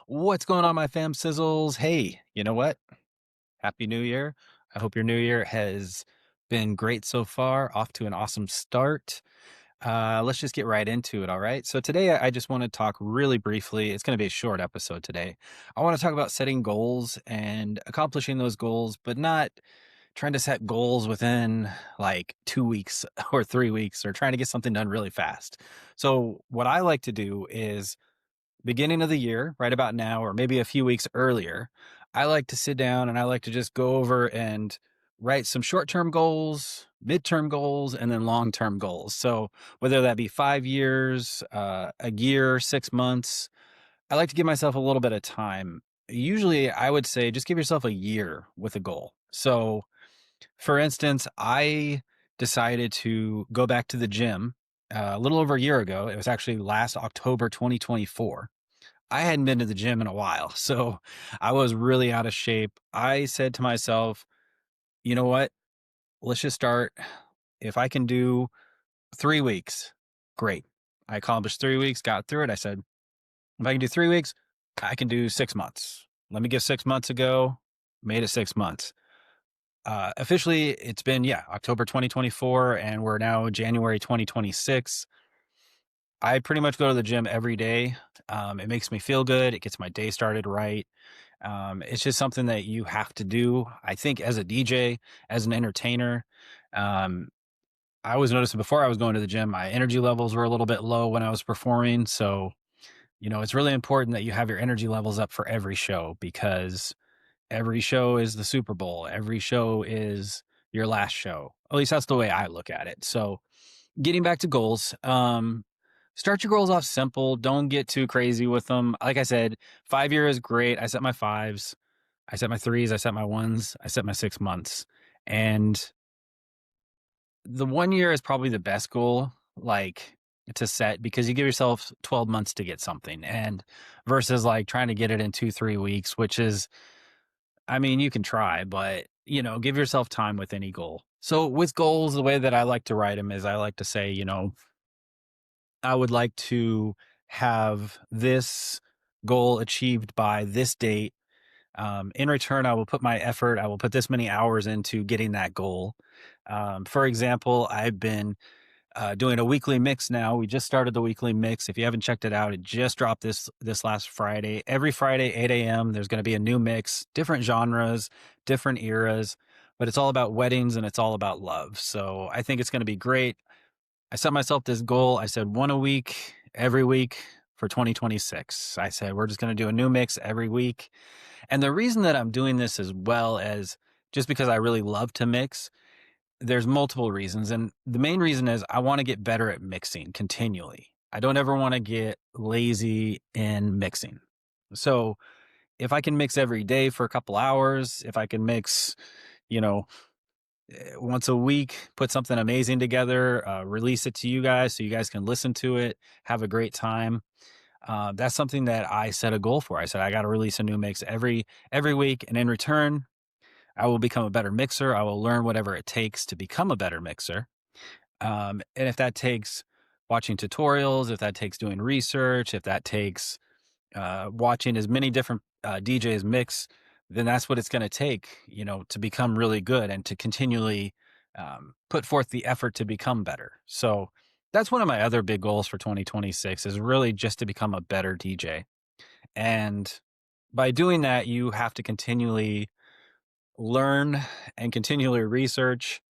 What's going on, my fam sizzles? Hey, you know what? Happy New Year. I hope your new year has been great so far, off to an awesome start. Let's just get right into it, all right? So, today I just want to talk really briefly. It's going to be a short episode today. I want to talk about setting goals and accomplishing those goals, but not trying to set goals within like 2 weeks or 3 weeks or trying to get something done really fast. So, what I like to do is beginning of the year, right about now, or maybe a few weeks earlier, I like to sit down and I like to just go over and write some short term goals, midterm goals, and then long term goals. So whether that be 5 years, a year, 6 months, I like to give myself a little bit of time. Usually, I would say just give yourself a year with a goal. So, for instance, I decided to go back to the gym a little over a year ago. It was actually last October 2024. I hadn't been to the gym in a while, so I was really out of shape. I said to myself, "You know what? Let's just start. If I can do 3 weeks, great." I accomplished 3 weeks, got through it. I said, "If I can do 3 weeks, I can do 6 months. Let me give 6 months a go." Made it 6 months. Officially, it's been, yeah, October 2024, and we're now January 2026. I pretty much go to the gym every day. It makes me feel good. It gets my day started right. It's just something that you have to do. I think as a DJ, as an entertainer, um, I was noticing before I was going to the gym, my energy levels were a little bit low when I was performing. So, it's really important that you have your energy levels up for every show because every show is the Super Bowl. Every show is your last show. At least that's the way I look at it. So, getting back to goals, start your goals off simple. Don't get too crazy with them. Like I said, 5 year is great. I set my fives. I set my threes, I set my ones, I set my 6 months. And the 1 year is probably the best goal, like, to set because you give yourself 12 months to get something and versus like trying to get it in 2, 3 weeks, which is, I mean, you can try, but give yourself time with any goal. So with goals, the way that I like to write them is I like to say, I would like to have this goal achieved by this date. In return, I will put my effort, I will put this many hours into getting that goal. For example, I've been doing a weekly mix now. We just started the weekly mix. If you haven't checked it out, it just dropped this last Friday. Every Friday, 8 a.m., there's going to be a new mix, different genres, different eras, but it's all about weddings and it's all about love. So I think it's going to be great. I set myself this goal. I said one a week, every week for 2026. I said we're just going to do a new mix every week. And the reason that I'm doing this as well as just because I really love to mix, there's multiple reasons. And the main reason is I want to get better at mixing continually. I don't ever want to get lazy in mixing. So if I can mix every day for a couple hours, if I can mix, you know, once a week, put something amazing together, release it to you guys so you guys can listen to it, have a great time. That's something that I set a goal for. I said I got to release a new mix every week, and in return, I will become a better mixer. I will learn whatever it takes to become a better mixer. And if that takes watching tutorials, if that takes doing research, if that takes watching as many different DJs mix, then that's what it's going to take, to become really good and to continually put forth the effort to become better. So that's one of my other big goals for 2026 is really just to become a better DJ. And by doing that, you have to continually learn and continually research.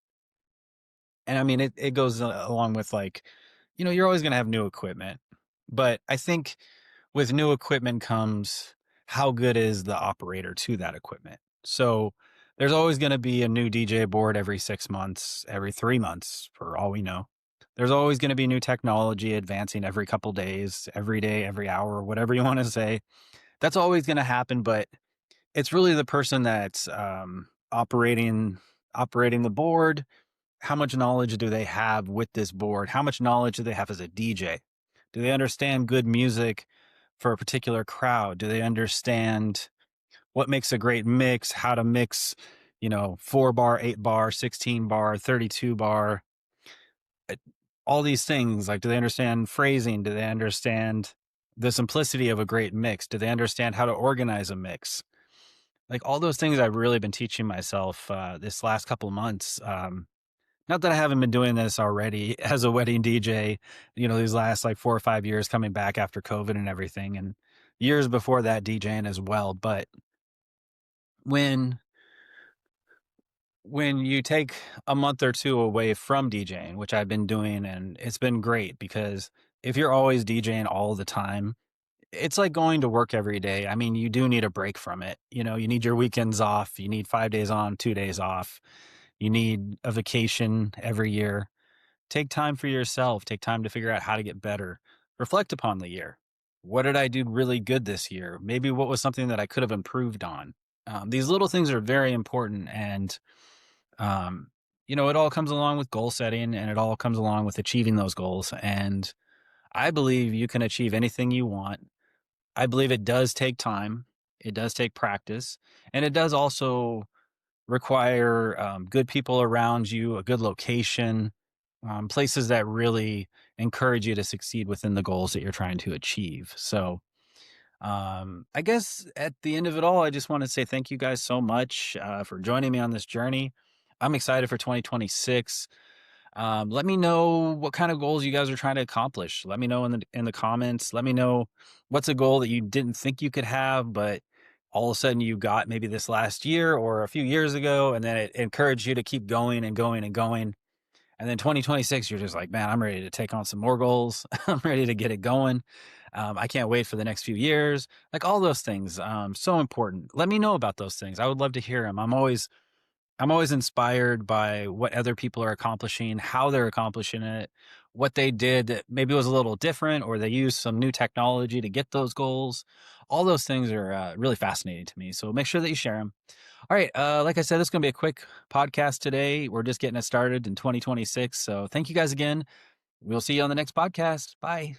And I mean, it goes along with like, you're always going to have new equipment. But I think with new equipment comes how good is the operator to that equipment. So there's always going to be a new DJ board every 6 months, every 3 months, for all we know. There's always going to be new technology advancing every couple days, every day, every hour, whatever you want to say. That's always going to happen, but it's really the person that's operating the board. How much knowledge do they have with this board? How much knowledge do they have as a DJ? Do they understand good music for a particular crowd? Do they understand what makes a great mix, how to mix, 4 bar, 8 bar, 16 bar, 32 bar, uh, all these things? Like, do they understand phrasing? Do they understand the simplicity of a great mix? Do they understand how to organize a mix? Like all those things I've really been teaching myself this last couple of months. Not that I haven't been doing this already as a wedding DJ, these last like 4 or 5 years coming back after COVID and everything, and years before that DJing as well. But when when you take a month or two away from DJing, which I've been doing, and it's been great because if you're always DJing all the time, it's like going to work every day. I mean, you do need a break from it. You need your weekends off. You need 5 days on, 2 days off. You need a vacation every year. Take time for yourself. Take time to figure out how to get better. Reflect upon the year. What did I do really good this year? Maybe what was something that I could have improved on? These little things are very important. And, um, it all comes along with goal setting and it all comes along with achieving those goals. And I believe you can achieve anything you want. I believe it does take time, it does take practice, and it does also require good people around you, a good location, places that really encourage you to succeed within the goals that you're trying to achieve. So, I guess at the end of it all, I just want to say thank you guys so much for joining me on this journey. I'm excited for 2026. Let me know what kind of goals you guys are trying to accomplish. Let me know in the comments. Let me know what's a goal that you didn't think you could have, but all of a sudden you got maybe this last year or a few years ago, and then it encouraged you to keep going and going and going. And then 2026, you're just like, man, I'm ready to take on some more goals. I'm ready to get it going. I can't wait for the next few years. Like all those things, so important. Let me know about those things. I would love to hear them. I'm always inspired by what other people are accomplishing, how they're accomplishing it, what they did that maybe was a little different, or they used some new technology to get those goals. All those things are really fascinating to me. So make sure that you share them. All right. Like I said, this is going to be a quick podcast today. We're just getting it started in 2026. So thank you guys again. We'll see you on the next podcast. Bye.